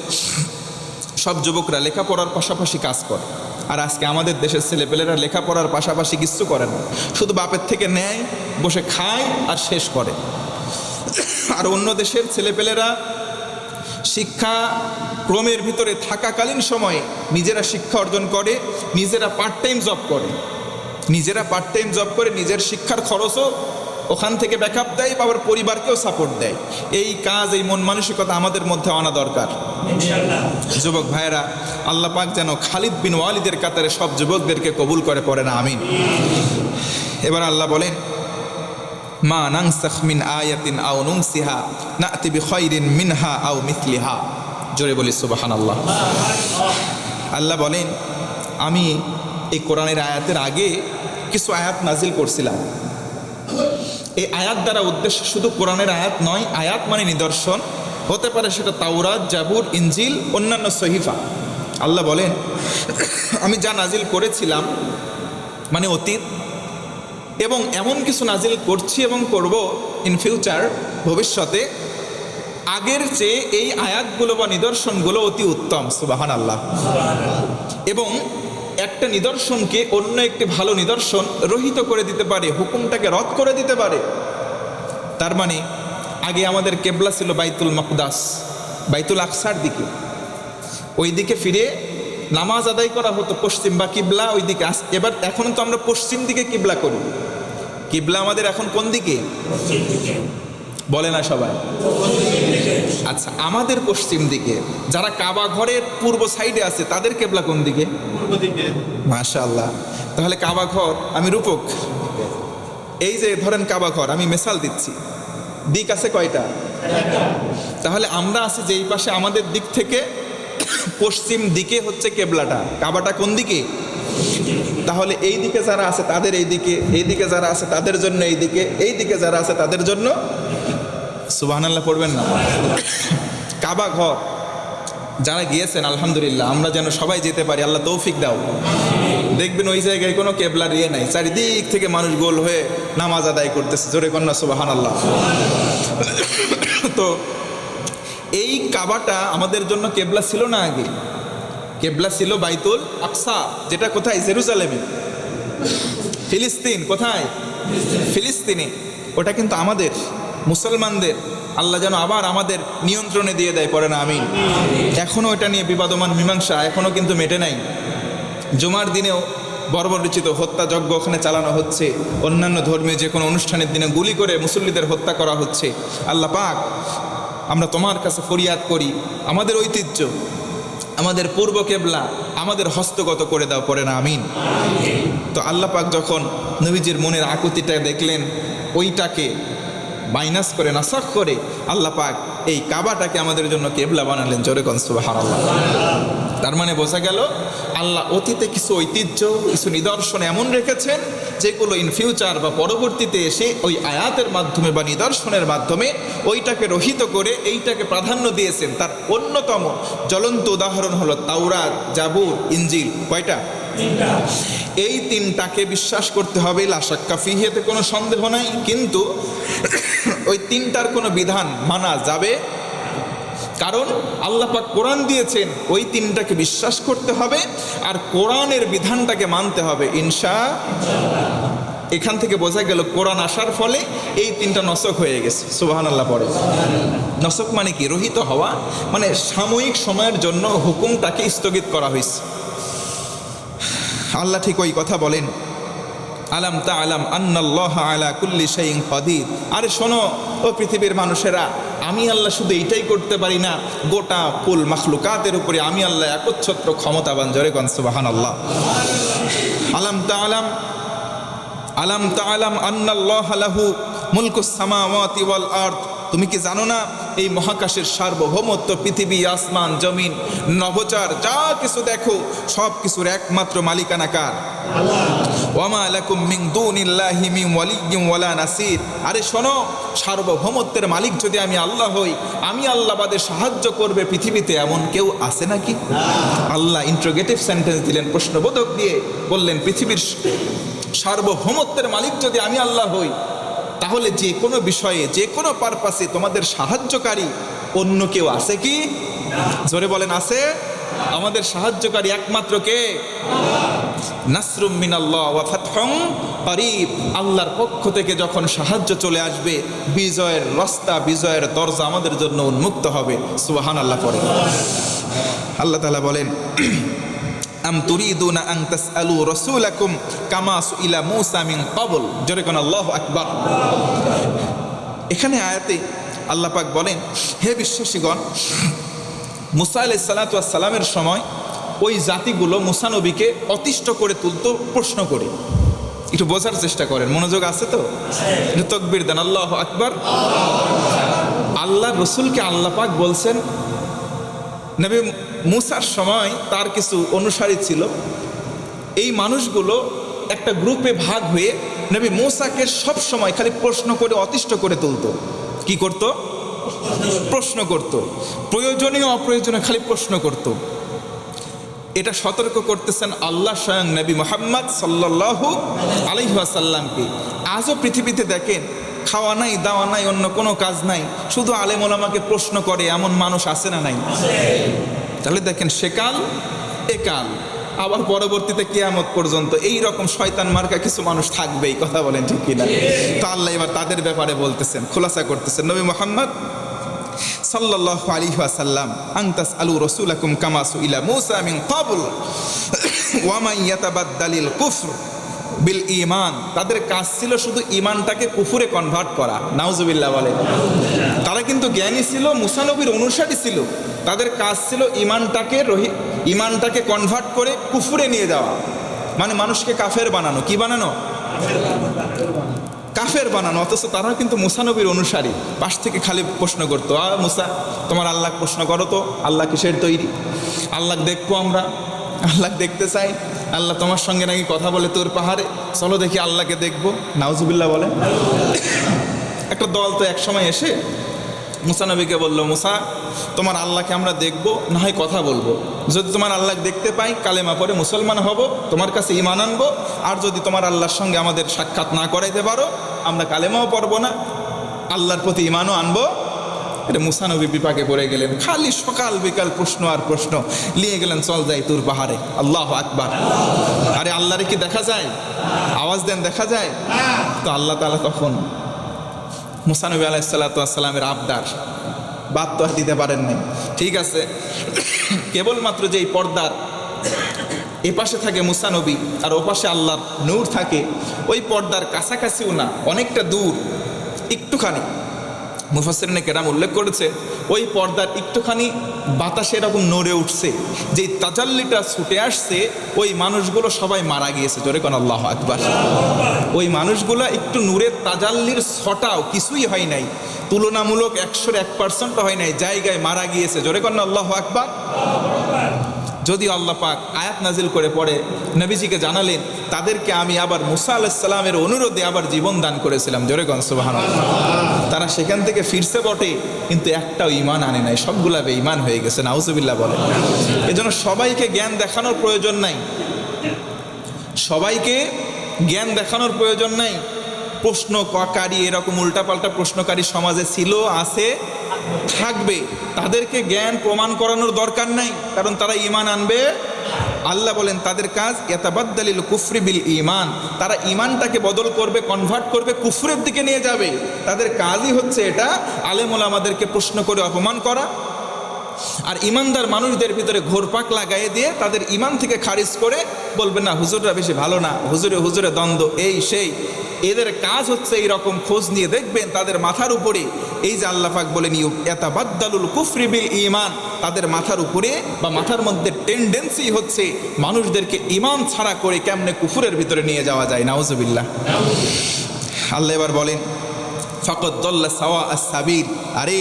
সব যুবকরা লেখাপড়ার পাশাপাশি কাজ করে, আর আজকে আমাদের দেশের ছেলেপেলেরা লেখাপড়ার পাশাপাশি কিচ্ছু করে না, শুধু বাপের থেকে নেয়, বসে খায় আর শেষ করে। আর অন্য দেশের ছেলেপেলেরা শিক্ষা ক্রমের ভিতরে থাকাকালীন সময়ে নিজেরা শিক্ষা অর্জন করে, নিজেরা পার্ট টাইম জব করে নিজের শিক্ষার খরচও ওখান থেকে ব্যাকআপ দেয়, আবার পরিবারকেও সাপোর্ট দেয়। এই কাজ, এই মন মানসিকতা আমাদের মধ্যে আনা দরকার। যুবক ভাইয়েরা, আল্লাহ পাক যেন খালিদ বিন ওয়ালিদের কাতারে সব যুবকদেরকে কবুল করে, পড়ে না আমিন। এবার আল্লাহ বলেন, মা নানসাখ মিন আয়াতিন আও নুনসিহা নাতি বিখাইরিন মিনহা আও মিথলিহা। জোরে বলি সুবহানাল্লাহ। আল্লাহ বলেন, আমি এই কোরআনের আয়াতের আগে কিছু আয়াত নাজিল করছিলাম। এই আয়াত দ্বারা উদ্দেশ্য শুধু কোরআনের আয়াত নয়, আয়াত মানে নিদর্শন হতে পারে, সেটা তাওরাত, জাবুর, ইনজিল, অন্যান্য সহিফা। আল্লাহ বলেন, আমি যা নাজিল করেছিলাম মানে অতীত, এবং এমন কিছু নাজিল করছি এবং করব ইন ফিউচার, ভবিষ্যতে, আগের চেয়ে এই আয়াতগুলো বা নিদর্শনগুলো অতি উত্তম। সুবহানাল্লাহ। এবং একটা নিদর্শনকে অন্য একটি ভালো নিদর্শন রহিত করে দিতে পারে, হুকুমটাকে রদ করে দিতে পারে। তার মানে আগে আমাদের কেবলা ছিল বাইতুল মাকদাস, বাইতুল আকসার দিকে, ওই দিকে ফিরে নামাজ আদায় করা হতো, পশ্চিম বা কিবলা ওই দিকে। এবার এখন তো আমরা পশ্চিম দিকে কিবলা করি। কিবলা আমাদের এখন কোন দিকে বলে না সবাই? আচ্ছা, আমাদের পশ্চিম দিকে। যারা কাবা ঘরের পূর্ব সাইডে আছে তাদের কেবলা কোন দিকে? মাশাআল্লাহ। তাহলে কাবা ঘর, আমি রূপক, এই যে ধরেন কাবা ঘর, আমি মিসাল দিচ্ছি, দিক আছে কয়টা? তাহলে আমরা আছি যেই পাশে, আমাদের দিক থেকে পশ্চিম দিকে হচ্ছে কেবলাটা, কাবাটা কোন দিকে? তাহলে এই দিকে যারা আছে তাদের এই দিকে, এই দিকে যারা আছে তাদের জন্য এই দিকে, এই দিকে যারা আছে তাদের জন্য। সুবহানাল্লাহ পড়বেন না? কাবা ঘর যারা গিয়েছেন আলহামদুলিল্লাহ, আমরা যেন সবাই যেতে পারি, আল্লাহ তৌফিক দাও। দেখবেন ওই জায়গায় কোনো কেবলার ইয়ে নাই, চারিদিক থেকে মানুষ গোল হয়ে নামাজ আদায় করতেছে। জোরে কন্যা সুবহানাল্লাহ। তো এই কাবাটা আমাদের জন্য কেবলা ছিল না আগে, কেবলা ছিল বাইতুল আকসা, যেটা কোথায়? জেরুজালেমে, ফিলিস্তিন। কোথায়? ফিলিস্তিনে। ওটা কিন্তু আমাদের মুসলমানদের, আল্লাহ যেন আবার আমাদের নিয়ন্ত্রণে দিয়ে দেয়, পড়ে না আমিন। এখনও এটা নিয়ে বিবাদমান মীমাংসা এখনও কিন্তু মেটে নাই। জুমার দিনেও বর্বরচিত হত্যাযজ্ঞ ওখানে চালানো হচ্ছে, অন্যান্য ধর্মীয় যে কোনো অনুষ্ঠানের দিনে গুলি করে মুসল্লিদের হত্যা করা হচ্ছে। আল্লাহ পাক, আমরা তোমার কাছে ফরিয়াদ করি, আমাদের ঐতিহ্য, আমাদের পূর্ব কেবলা আমাদের হস্তগত করে দাও, পড়ে না আমিন। তো আল্লাহ পাক যখন নবীজির মনের আকুতিটা দেখলেন, ওইটাকে মাইনাস করে, নাসাখ করে আল্লাহ পাক এই কাবাটাকে আমাদের জন্য কেবলা বানালেন। জোরে কোন সুবহানাল্লাহ। তার মানে বোঝা গেল, আল্লাহ অতীতে কিছু ঐতিহ্য, কিছু নিদর্শন এমন রেখেছেন যেগুলো ইন ফিউচার বা পরবর্তীতে এসে ওই আয়াতের মাধ্যমে বা নিদর্শনের মাধ্যমে ওইটাকে রহিত করে এইটাকে প্রাধান্য দিয়েছেন। তার অন্যতম জ্বলন্ত উদাহরণ হলো তাওরাত, জাবুর, ইনজিল। কয়টা? এই তিনটাকে বিশ্বাস করতে হবে, লা শাক্কা ফিহি, এতে কোনো সন্দেহ নাই। কিন্তু ওই তিনটার কোনো বিধান মানা যাবে, কারণ আল্লাহ পাক কোরআন দিয়েছেন, ওই তিনটাকে বিশ্বাস করতে হবে আর কোরআনের বিধানটাকে মানতে হবে ইনশাআল্লাহ। এখান থেকে বোঝা গেল কোরআন আসার ফলে এই তিনটা নসক হয়ে গেছে। সুবহানাল্লাহ পড়ে। নসক মানে কি? রহিত হওয়া, মানে সাময়িক সময়ের জন্য হুকুমটাকে স্থগিত করা হয়েছে। আল্লাহ ঠিক ওই কথা বলেন, আলাম তা'লাম আন্নাল্লাহা আলা কুল্লি শাইইন কাদির। আরে শোনো ও পৃথিবীর মানুষেরা, আমি আল্লাহ শুধু এইটাই করতে পারি না, গোটা কুল মাখলুকাতের উপরে আমি আল্লাহ একচ্ছত্র ক্ষমতাবান। জোরে কোন সুবহানাল্লাহ। আলাম তা'লাম আন্নাল্লাহা লাহু মুলকুস সামাওয়াতি ওয়াল আরদ। তুমি কি জানো না এই মহাকাশের সার্বভৌমত্ব, পৃথিবী, আসমান, জমিন, নভোচার যা কিছু দেখো সব কিছুর একমাত্র মালিকানা কার? ওয়ামা লাকুম মিন দুনিল্লাহি মিন ওয়ালিয়্যিন ওয়ালা নাসির। আরে শোনো, সার্বভৌমত্বের মালিক যদি আমি আল্লাহ হই, আমি আল্লাহ বাদে সাহায্য করবে পৃথিবীতে এমন কেউ আছে নাকি? আল্লাহ ইন্টারোগেটিভ সেন্টেন্স দিলেন, প্রশ্নবোধক দিয়ে বললেন, পৃথিবীর সার্বভৌমত্বের মালিক যদি আমি আল্লাহ হই, তাহলে যে কোনো বিষয়ে, যে কোনো পারপাসে তোমাদের সাহায্যকারী অন্য কেউ আছে কি? জোরে বলেন, আছে? আমাদের সাহায্যকারী একমাত্র কে? নাসরুম মিনাল্লাহ ওয়া ফাতহুম করিব, আল্লাহর পক্ষ থেকে যখন সাহায্য চলে আসবে, বিজয়ের রাস্তা, বিজয়ের দরজা আমাদের জন্য উন্মুক্ত হবে। সুবহানাল্লাহ পড়ে। আল্লাহ তাআলা বলেন, আম তুরিদুনা আন তাসআলু রাসূলাকুম কামা সুইলা মূসা মিন ক্বাবল। জোরে কোন আল্লাহু আকবার। এখানে আয়াতে আল্লাহ পাক বলেন, হে বিশ্বাসীগণ, মূসা আলাইহিস সালাতু ওয়াস সালামের সময় ওই জাতিগুলো মূসা নবীকে অতিষ্ঠ করে তুলতো প্রশ্ন করে। একটু বোঝার চেষ্টা করেন, মনোযোগ আছে তো? তাকবীর দেন, আল্লাহু আকবার। আল্লাহ রসুলকে আল্লাহ পাক বলছেন, নবী মূসার সময় তার কিছু অনুসারী ছিল, এই মানুষগুলো একটা গ্রুপে ভাগ হয়ে নবী মূসাকে সব সময় খালি প্রশ্ন করে অতিষ্ঠ করে তুলতো। কি করত? প্রশ্ন করত, প্রয়োজনীয় অপ্রয়োজনীয় খালি প্রশ্ন করত। এটা সতর্ক করতেছেন আল্লাহ স্বয়ং নবী মুহাম্মদ সাল্লাল্লাহু আলাইহি ওয়াসাল্লামকে। আজও পৃথিবীতে দেখেন, খাওয়া নাই, দাওয়া নাই, অন্য কোনো কাজ নাই, শুধু আলেম ওলামাকে প্রশ্ন করে এমন মানুষ আছে না নাই? তাহলে দেখেন, সেকাল একাল, আবার পরবর্তীতে কিয়ামত পর্যন্ত এই রকম শয়তান মার্কা কিছু মানুষ থাকবেই। কথা বলেন ঠিক কিনা? তো আল্লাহ এবার তাদের ব্যাপারে বলতেছেন, খোলাসা করতেছেন, নবী মুহাম্মদ সাল্লাল্লাহু আলাইহি ওয়াসাল্লাম, আন তাসআলু রাসূলাকুম কামা সুইলা মূসা মিন ক্বাবল ওয়া মান ইয়াতাবাদ্দালিল কুফর বিল ঈমান। তাদের কাজ ছিল শুধু ঈমানটাকে কুফরে কনভার্ট করা। নাউজুবিল্লাহ বলে। তারা কিন্তু জ্ঞানী ছিল, মূসা নবীর অনুসারী ছিল, তাদের কাজ ছিল ঈমানটাকে কনভার্ট করে কুফরে নিয়ে যাওয়া, মানে মানুষকে কাফের বানানো। কি বানানো? কাফের বানানো। অথচ তারা কিন্তু মূসা নবীর অনুসারী। পাশ থেকে খালি প্রশ্ন করতো, মূসা তোমার আল্লাহ প্রশ্ন করো তো, আল্লাহ কিসের তৈরি? আল্লাহ দেখবো আমরা, আল্লাহ দেখতে চাই, আল্লাহ তোমার সঙ্গে নাকি কথা বলে তোর পাহাড়ে, চলো দেখি আল্লাহকে দেখবো। নাউজুবিল্লাহ বলে। একটা দল তো এক সময় এসে মূসা নবীকে বললো, মূসা তোমার আল্লাহকে আমরা দেখবো, না হয় কথা বলবো, যদি তোমার আল্লাহ দেখতে পাই কালেমা পড়ে মুসলমান হব, তোমার কাছে ঈমান আনবো, আর যদি তোমার আল্লাহর সঙ্গে আমাদের সাক্ষাৎ না করাইতে পারো আমরা কালেমাও পড়বো না, আল্লাহর প্রতি ঈমানও আনবো। এটা মূসা নবী বিপাকে পড়ে গেলেন, খালি সকাল বিকাল প্রশ্ন আর প্রশ্ন, নিয়ে গেলেন চল যাই তুর পাহাড়ে। আল্লাহু আকবার। আরে আল্লাহরে কি দেখা যায়? আওয়াজ দেন, দেখা যায়? তো আল্লাহ তাআলা তখন মূসা নবী আলাইহিস সালাতু ওয়াস সালামের আবদার বাদ তো আর দিতে পারেন নাই। ঠিক আছে, কেবলমাত্র যেই পর্দার এপাশে থাকে মূসা নবী আর ওপাশে আল্লাহর নূর থাকে, ওই পর্দার কাছাকাছিও না, অনেকটা দূর, একটুখানি মুফাসসিরিনে কেরাম উল্লেখ করেছে, ওই পর্দার একটুখানি বাতাসে এরকম নড়ে উঠছে, যেই তাজাল্লিটা ছুটে আসছে, ওই মানুষগুলো সবাই মারা গিয়েছে। জোরে কোন আল্লাহু আকবার। ওই মানুষগুলো একটু নূরের তাজাল্লির ছটাও কিছুই হয় নাই, তুলনামূলক 100% হয় নাই, জায়গায় মারা গিয়েছে। জোরে কোন আল্লাহু আকবার। যদিও আল্লাহ পাক আয়াত নাজিল করে পড়ে নবীজিকে জানালেন, তাদেরকে আমি আবার মূসা আলাইহিস সালামের অনুরোধে আবার জীবন দান করেছিলাম। জোরে কোন সুবহানাল্লাহ। তারা সেখান থেকে ফিরছে বটে, কিন্তু একটাও ঈমান আনে নাই, সবগুলা বেঈমান হয়ে গেছে। নাউজুবিল্লাহ বলে। এজন্য সবাইকে জ্ঞান দেখানোর প্রয়োজন নাই, সবাইকে জ্ঞান দেখানোর প্রয়োজন নাই। প্রশ্নকারী, এরকম উল্টাপাল্টা প্রশ্নকারী সমাজে ছিল, আছে, থাকবে। তাদেরকে জ্ঞান প্রমাণ করানোর দরকার নাই, কারণ তারা ঈমান আনবে। আল্লাহ বলেন তাদের কাজ ইয়াতাবাদ্দালিল কুফরি বিল ঈমান, তারা ঈমানটাকে বদল করবে, কনভার্ট করবে, কুফরের দিকে নিয়ে যাবে। তাদের কাজই হচ্ছে এটা, আলেম ওলামাদেরকে প্রশ্ন করে অপমান করা, আর ইমানদার মানুষদের ভিতরে ঘোরপাক লাগাইয়ে দিয়ে তাদের ঈমান থেকে খারিজ করে বলবে না হুজুররা বেশি ভালো না, হুজুরে দ্বন্দ্ব, এই সেই। এদের কাজ হচ্ছে এই রকম খোঁজ নিয়ে দেখবেন তাদের মাথার উপরে এই যে আল্লাহ পাক বলেন ইয়াতাবাদ্দালুল কুফরি বিল ঈমান, তাদের মাথার উপরে বা মাথার মধ্যে টেন্ডেন্সি হচ্ছে মানুষদেরকে ঈমান ছাড়া করে কেমনে কুফরের ভিতরে নিয়ে যাওয়া যায়। নাউজুবিল্লাহ। আল্লাহ এবার বলেন ফাকাদ দাল্লা সাওয়া আস-সাবিল, আরে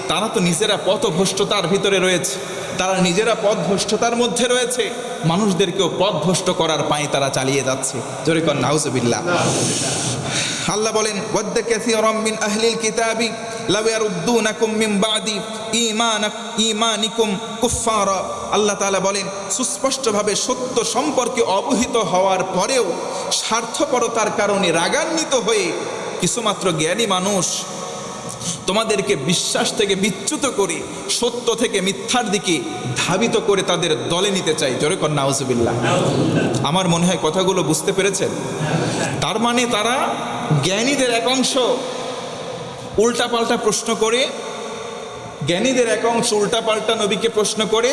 তারা তো নিজেরা পথভ্রষ্টতার ভিতরে রয়েছে, তারা নিজেরা পথভ্রষ্টতার মধ্যে রয়েছে, মানুষদেরকেও পথভ্রষ্ট করার পায়ে তারা চালিয়ে যাচ্ছে। জোরে কর নাউজুবিল্লাহ। আল্লাহ বলেন ওয়াদ্দা কাসীরাম মিন আহলিল কিতাবি লাউ ইয়ারুদ্দুনাকুম মিন বাদি ঈমানিকুম কুফফারা। আল্লাহ তাআলা বলেন সুস্পষ্টভাবে সত্য সম্পর্কে অবহিত হওয়ার পরেও স্বার্থপরতার কারণে রাগান্বিত হয়ে কিছুমাত্র জ্ঞানী মানুষ তোমাদেরকে বিশ্বাস থেকে বিচ্যুত করে সত্য থেকে মিথ্যার দিকে ধাবিত করে তাদের দলে নিতে চাই। জোরে কর নাউজুবিল্লাহ। আমার মনে হয় কথাগুলো বুঝতে পেরেছেন। তার মানে তারা জ্ঞানীদের এক অংশ উল্টাপাল্টা প্রশ্ন করে, জ্ঞানীদের এক অংশ উল্টাপাল্টা নবীকে প্রশ্ন করে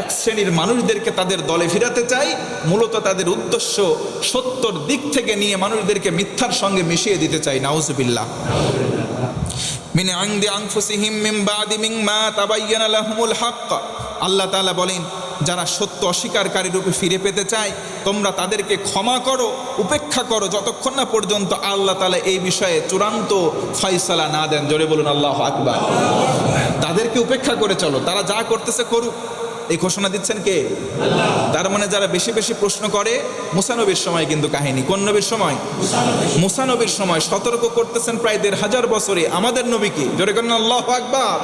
এক শ্রেণীর মানুষদেরকে তাদের দলে ফিরাতে চাই। মূলত তাদের উদ্দেশ্য সত্যর দিক থেকে নিয়ে মানুষদেরকে মিথ্যার সঙ্গে মিশিয়ে দিতে চাই। নাউজুবিল্লাহ। মিন ইনদি আনফুসিহিম মিন বাদি মিম্মা তাবায়্যানা লাহুমুল হক। আল্লাহ তাআলা বলেন, যারা সত্য অস্বীকারী রূপে ফিরে পেতে চায় তোমরা তাদেরকে ক্ষমা করো, উপেক্ষা করো, যতক্ষণ না পর্যন্ত আল্লাহ তাআলা এই বিষয়ে চূড়ান্ত ফয়সালা না দেন। জোরে বলুন আল্লাহু আকবার। তাদেরকে উপেক্ষা করে চলো, তারা যা করতেছে করুক, এই ঘোষণা দিচ্ছেন কে? আল্লাহ। তার মানে যারা বেশি বেশি প্রশ্ন করে, মুসা নবীর সময় কিন্তু কাহিনী, কোন নবীর সময়? মুসা নবীর সময় সতর্ক করতেছেন প্রায় ১৫০০ বছরে আমাদের নবীকে। জোরে করেন আল্লাহু আকবার।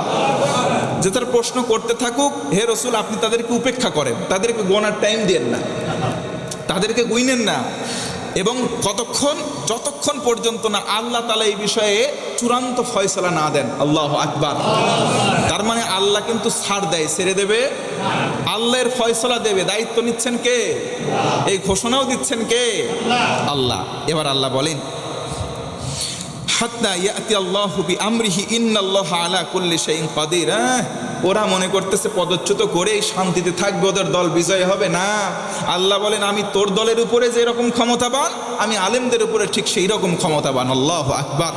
যে তার প্রশ্ন করতে থাকুক, হে রাসূল আপনি তাদেরকে উপেক্ষা করেন, তাদেরকে গোনার টাইম দেন না, তাদেরকে গুইনেন না, এবং যতক্ষণ পর্যন্ত না আল্লাহ তাআলা এই বিষয়ে চূড়ান্ত ফয়সালা না দেন। আল্লাহু আকবার। তার মানে আল্লাহ কিন্তু ছাড় দেয়, ছেড়ে দেবে, আল্লাহর ফয়সালা দেবে। দায়িত্ব নিচ্ছেন কে? এই ঘোষণাও দিচ্ছেন কে? আল্লাহ। এবার আল্লাহ বলেন, হাত্তা ইয়াতি আল্লাহু বিআমরিহি ইন্নাল্লাহা আলা কুল্লি শাইইন কাদির। ওরা মনে করতেছে পদচ্যুত করেই শান্তিতে থাকবে, ওদের দল বিজয় হবে। না, আল্লাহ বলেন আমি তোর দলের উপরে যে রকম ক্ষমতাবান, আমি আলেমদের উপরে ঠিক সেই রকম ক্ষমতাবান। আল্লাহু আকবার।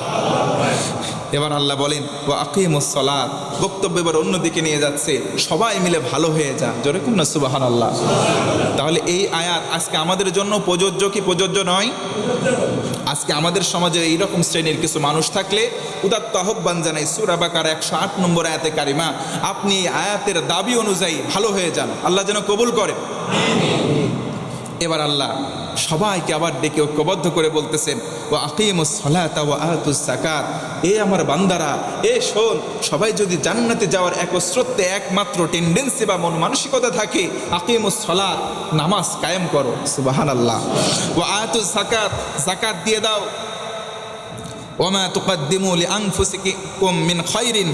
এবার আল্লাহ বলেন ওয়া আকিমুস সালাত। বক্তব্য এবার অন্যদিকে নিয়ে যাচ্ছে, সবাই মিলে ভালো হয়ে যা। জোরে কোন সুবহানাল্লাহ। তাহলে এই আয়াত আজকে আমাদের জন্য প্রযোজ্য কি প্রযোজ্য নয়? আজকে আমাদের সমাজে এইরকম শ্রেণীর কিছু মানুষ থাকলে উদাত্ত আহ্বান জানাই, সূরা বাকারা ১০৮ নম্বর আয়াতে কারিমা, আপনি এই আয়াতের দাবি অনুযায়ী ভালো হয়ে যান, আল্লাহ যেন কবুল করে। এবার আল্লাহ সবাইকে আবার ডেকে ঐক্যবদ্ধ করে বলতেছেন ওয়া আকিমুস সালাতা ওয়া আতুস যাকাত। এ আমার বান্দারা, এ শোন, সবাই যদি জান্নাতে যাওয়ার একস্রোতে একমাত্র টেন্ডেন্সি বা মন মানসিকতা থাকে, আকিমুস সালাত, নামাজ কায়েম করো। সুবহানাল্লাহ। ওয়া আতুস যাকাত, যাকাত দিয়ে দাও। ওয়া মা তুকদ্দিমু লিআনফুসিকুম মিন খায়রিন,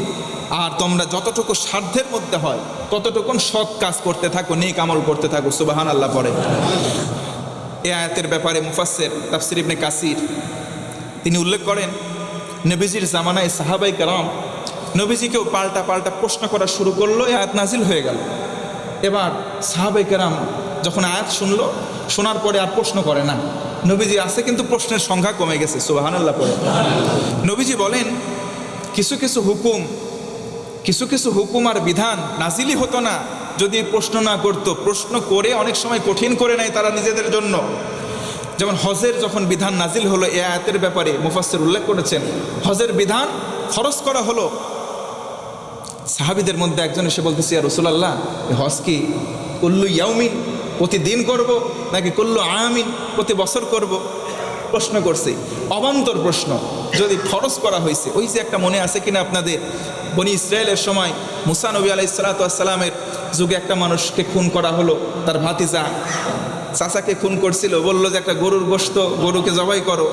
আর তোমরা যতটুকু সাধ্যের মধ্যে হয় ততটুকুন সৎ কাজ করতে থাকো, নেক আমল করতে থাকো। সুবহানাল্লাহ পড়ে। এই আয়াতের ব্যাপারে মুফাসসির তাফসীর ইবনে কাসির তিনি উল্লেখ করেন, নবীজির জামানায় সাহাবায়ে কেরাম নবীজিকেও পাল্টা প্রশ্ন করা শুরু করলো, এই আয়াত নাজিল হয়ে গেল। এবার সাহাবায়ে কেরাম যখন আয়াত শুনলো, শোনার পরে আর প্রশ্ন করে না। নবীজি আছে কিন্তু প্রশ্নের সংখ্যা কমে গেছে। সুবহানাল্লাহ পড়ে। নবীজি বলেন, কিছু কিছু হুকুম আর বিধান নাজিলই হতো না যদি প্রশ্ন না করতো। প্রশ্ন করে অনেক সময় কঠিন করে নেয় তারা নিজেদের জন্য। যেমন হজের যখন বিধান নাজিল হলো, এই আয়াতের ব্যাপারে মুফাসসির উল্লেখ করেছেন, হজের বিধান ফরজ করা হলো। সাহাবীদের মধ্যে একজন এসে বলতেছে, ইয়া রাসূলুল্লাহ, হজ কি কুল্লু ইয়াউমিন, প্রতিদিন করব, নাকি কুল্লু আমিন, প্রতি বছর করব? প্রশ্ন করছে, অবান্তর প্রশ্ন। যদি ফরজ করা হয়েছে, ওই যে একটা মনে আছে কিনা আপনাদের, বনি ইসরায়েলের সময় মুসা নবী আলাইহিস সালাতু ওয়াস সালামের যুগে একটা মানুষকে খুন করা হলো, তার ভাতিজা চাচাকে খুন করছিল, বললো যে একটা গরুর গোশত, গরুকে জবাই করো।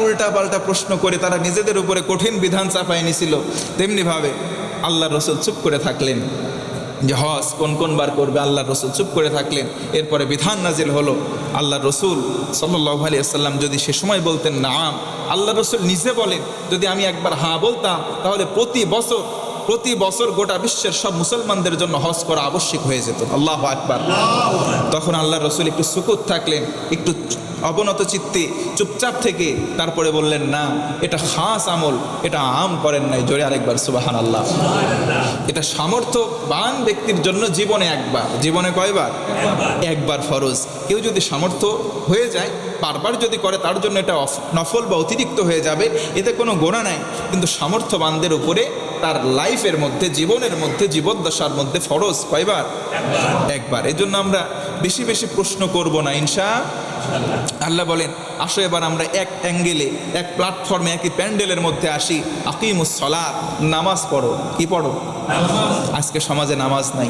উল্টা পাল্টা প্রশ্ন করে তারা নিজেদের উপরে কঠিন বিধান চাপায় নিছিল। তেমনিভাবে আল্লাহ রসুল চুপ করে থাকলেন যে হজ কোন বার করবে, আল্লাহ রসুল চুপ করে থাকলেন। এরপরে বিধান নাজিল হলো। আল্লাহ রসুল সাল্লাল্লাহু আলাইহি ওয়াসাল্লাম যদি সে সময় বলতেন নাম, আল্লাহ রসুল নিজে বলেন, যদি আমি একবার হ্যাঁ বলতাম তাহলে প্রতি বছর গোটা বিশ্বের সব মুসলমানদের জন্য হজ করা আবশ্যক হয়ে যেত। আল্লাহু আকবার। তখন আল্লাহ রসুল একটু সুকুত থাকলেন, একটু অবনত চিত্তে চুপচাপ থেকে তারপরে বললেন, না, এটা খাস আমল, এটা আম করেন নাই। জোরে আরেকবার সুবহানাল্লাহ। এটা সামর্থ্যবান ব্যক্তির জন্য জীবনে একবার, জীবনে কয়বার? একবার ফরজ। কেউ যদি সামর্থ্য হয়ে যায়, বারবার যদি করে, তার জন্য এটা নফল বা অতিরিক্ত হয়ে যাবে, এতে কোনো গোনা নাই। কিন্তু সামর্থ্যবানদের উপরে তার লাইফের মধ্যে, জীবনের মধ্যে, জীবদ্দশার মধ্যে ফরজ কয়বার? একবার। এই জন্য আমরা বেশি প্রশ্ন করব না ইনশাআল্লাহ। আল্লাহ বলেন, আসো এবার আমরা এক অ্যাঙ্গেলে, এক প্ল্যাটফর্মে, একই প্যান্ডেলের মধ্যে আসি। আকিমুস সালাত, নামাজ পড়ো। কি পড়ো? আজকে সমাজে নামাজ নাই।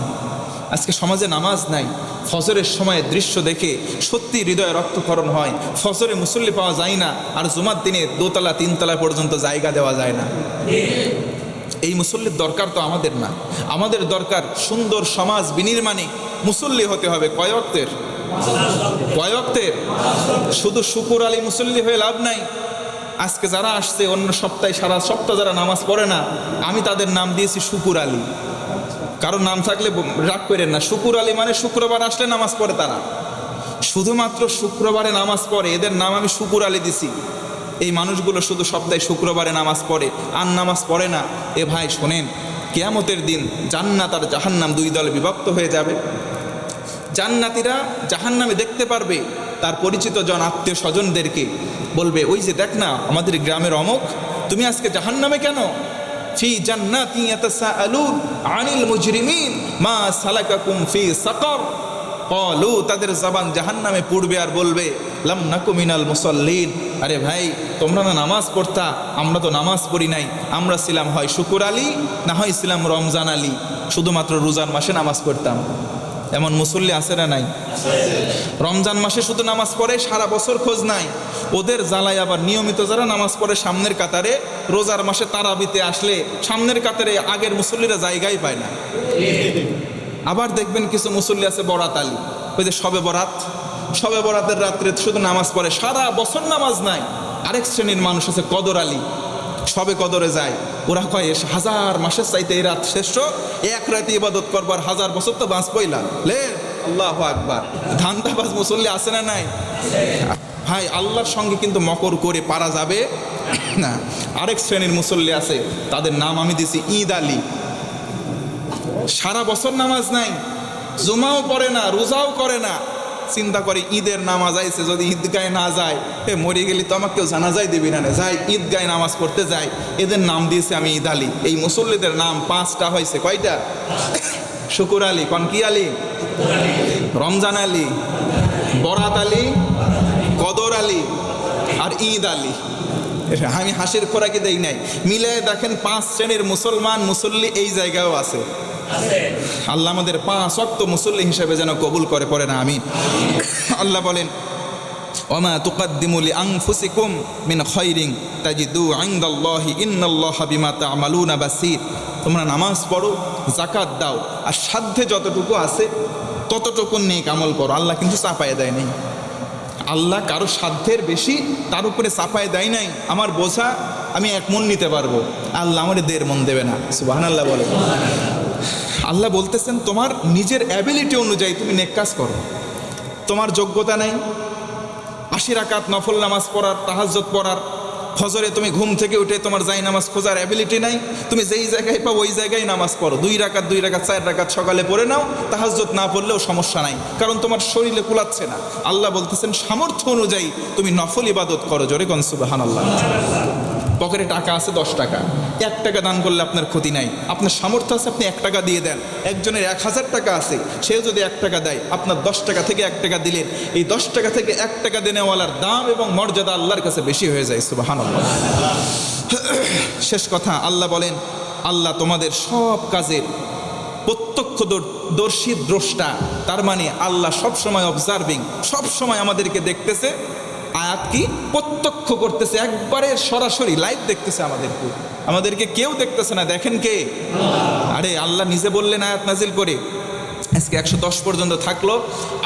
আজকে সমাজে নামাজ নাই। ফজরের সময়ে দৃশ্য দেখে সত্যি হৃদয়ে রক্তক্ষরণ হয়। ফজরে মুসল্লি পাওয়া যায় না, আর জুমার দিনে দোতলা তিনতলা পর্যন্ত জায়গা দেওয়া যায় না। এই মুসল্লির দরকার তো আমাদের না, আমাদের দরকার সুন্দর সমাজ বিনির্মাণে মুসল্লি হতে হবে। কয় ওয়াক্তের? শুধু শুকুর আলী মুসল্লি হয়ে লাভ নাই। আজকে যারা আসছে অন্য সপ্তাহে, সারা সপ্তাহ যারা নামাজ পড়ে না, আমি তাদের নাম দিয়েছি শুকুর আলী। কারণ নাম থাকলে রাগ করেন না। শুকুর আলী মানে শুক্রবার আসলে নামাজ পড়ে তারা, শুধুমাত্র শুক্রবারে নামাজ পড়ে, এদের নাম আমি শুকুর আলী দিছি। এই মানুষগুলো শুধু সপ্তাহে শুক্রবারে নামাজ পড়ে, আর নামাজ পড়ে না। এ ভাই শোনেন, কিয়ামতের দিন জান্নাত আর জাহান্নাম দুই দলে বিভক্ত হয়ে যাবে। জান্নাতীরা জাহান্নামে দেখতে পারবে তার পরিচিত জন আত্মীয় স্বজনদেরকে, বলবে ওই যে দেখ না আমাদের গ্রামের অমুক, তুমি আজকে জাহান্নামে কেন? ফি জান্নাতি ইয়াতাসাআলুন আনিল মুজরিমিন মা সালাকাকুম ফি সাকার। ক্বালু, তাদের জবান জাহান্নামে পুড়বে আর বলবে লাম নাকু মিনাল মুসাল্লিন। আরে ভাই, তোমরা না নামাজ পড়তা, আমরা তো নামাজ পড়ি নাই। আমরা ছিলাম হয় শুকুর আলী, না হয় ছিলাম রমজান আলী, শুধুমাত্র রোজার মাসে নামাজ পড়তাম। এমন মুসল্লি আছে না নাই? রমজান মাসে শুধু নামাজ পড়ে, সারা বছর খোঁজ নাই। ওদের জ্বালায় আবার নিয়মিত যারা নামাজ পড়ে সামনের কাতারে, রোজার মাসে তারাবিতে আসলে সামনের কাতারে আগের মুসল্লিরা জায়গাই পায় না। আবার দেখবেন কিছু মুসল্লি আছে বরাত আলী, ওই যে শবে বরাতের রাত্রে শুধু নামাজ পড়ে, সারা বছর নামাজ নাই। আরেক শ্রেণীর মানুষ আছে কদর আলী, সবে কদরে যায়। ওরা কয় হাজার মাসের চাইতে এই রাত শ্রেষ্ঠ, এক রাতে ইবাদত করবার 1000 বছর তো বাঁচ পইলা লে। আল্লাহু আকবার। ধান্দাবাজ মুসল্লি আছে না নাই? ভাই, আল্লাহর সঙ্গে কিন্তু মকর করে পারা যাবে না। আরেক শ্রেণীর মুসল্লি আছে, তাদের নাম আমি দিছি ঈদ আলী। সারা বছর নামাজ নাই, জুমাও পড়ে না, রোজাও করে না। চিন্তা করে ঈদের নামাজ আইছে, যদি ঈদগায় না যায়, মরে গেলি তো আমাকে কেউ জানাজাই দিবি না, যাই ঈদগায় নামাজ পড়তে যায়। এদের নাম দিয়েছে আমি ঈদ আলী। এই মুসল্লিদের নাম 5টা হয়েছে। কয়টা? শুকুর আলী, কনকি আলী, রমজান আলী, বরাত আলী, কদর আলী আর ঈদ আলী। আমি হাসির খোরাকি দেই নাই, মিলে দেখেন 5 শ্রেণীর মুসলমান মুসল্লি এই জায়গায়ও আছে। আল্লাহ আমাদের 5 ওয়াক্ত মুসল্লি হিসেবে যেন কবুল করে, পড়ে না আমিন। আল্লাহ বলেন ওমা তুকাদ্দিমু লিআনফুসিকুম মিন খায়রিন তাজিদু ইনদাল্লাহি ইন্নাল্লাহা বিমা তা'মালুনা বাসীর। তোমরা নামাজ পড়ো, যাকাত দাও, আর সাধ্যে যতটুকু আছে ততটুকু নেক আমল করো। আল্লাহ কিন্তু চাপায় দেয় নাই। আল্লাহ কারো সাধ্যের বেশি তার উপরে চাপায় দেয় নাই। আমার বোঝা আমি 1 মণ নিতে পারবো, আল্লাহ আমার 1.5 মণ দেবে না। সুবহানাল্লাহ বলে। আল্লাহ বলতেছেন তোমার নিজের অ্যাবিলিটি অনুযায়ী তুমি নেক কাজ করো। তোমার যোগ্যতা নাই 80 রাকাত নফল নামাজ পড়ার, তাহাজ্জুদ পড়ার, ফজরে তুমি ঘুম থেকে উঠে তোমার যাই নামাজ খোঁজার অ্যাবিলিটি নাই, তুমি যেই জায়গায় পাও ওই জায়গায় নামাজ পড়ো। 2 রাকাত 4 রাকাত সকালে পড়ে নাও, তাহাজ্জুদ না পড়লেও সমস্যা নাই, কারণ তোমার শরীরে কুলাচ্ছে না। আল্লাহ বলতেছেন সামর্থ্য অনুযায়ী তুমি নফল ইবাদত করো। জোরে কোন সুবহানাল্লাহ। পকেটে টাকা আছে 10 টাকা, 1 টাকা দান করলে আপনার ক্ষতি নাই। আপনার সামর্থ্য আছে, আপনি 1 টাকা দিয়ে দেন। একজনের 1000 টাকা আছে, সেও যদি 1 টাকা দেয়, আপনার 10 টাকা থেকে 1 টাকা দিলেন। এই 10 টাকা থেকে 1 টাকা দেনেওয়ালার দাম এবং মর্যাদা আল্লাহর কাছে বেশি হয়ে যায়। সুবহানাল্লাহ। শেষ কথা, আল্লাহ বলেন আল্লাহ তোমাদের সব কাজের প্রত্যক্ষদর্শী, দ্রষ্টা। তার মানে আল্লাহ সবসময় অবজার্ভিং, সবসময় আমাদেরকে দেখতেছে। আয়াত কি? প্রত্যক্ষ করতেছে, একবারে সরাসরি লাইভ দেখতেছে আমাদেরকে কেউ দেখতেছে না। দেখেন কে? আরে আল্লাহ নিজে বললেন আয়াত নাজিল করে। আজকে 110 পর্যন্ত থাকলো।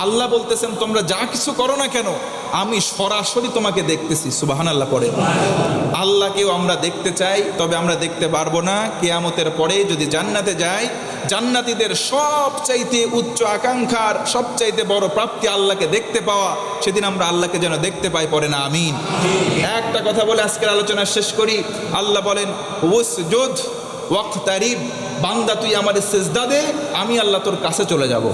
আল্লাহ বলতেছেন তোমরা যা কিছু করো না কেন আমি সরাসরি তোমাকে দেখতেছি। সুবহানাল্লাহ পড়ে। আল্লাহকেও আমরা দেখতে চাই, তবে আমরা দেখতে পারবো না। কিয়ামতের পরে যদি জান্নাতে যাই, জান্নাতীদের সবচাইতে উচ্চ আকাঙ্ক্ষার, সবচাইতে বড় প্রাপ্তি আল্লাহকে দেখতে পাওয়া। সেদিন আমরা আল্লাহকে যেন দেখতে পাই, পড়ে না আমিন। একটা কথা বলে আজকের আলোচনা শেষ করি। আল্লাহ বলেন ওয়াসজুদ ওয়াক্তারিব, বান্দা তুই আমার সিজদা দে, আমি আল্লাহ তোর কাছে চলে যাব।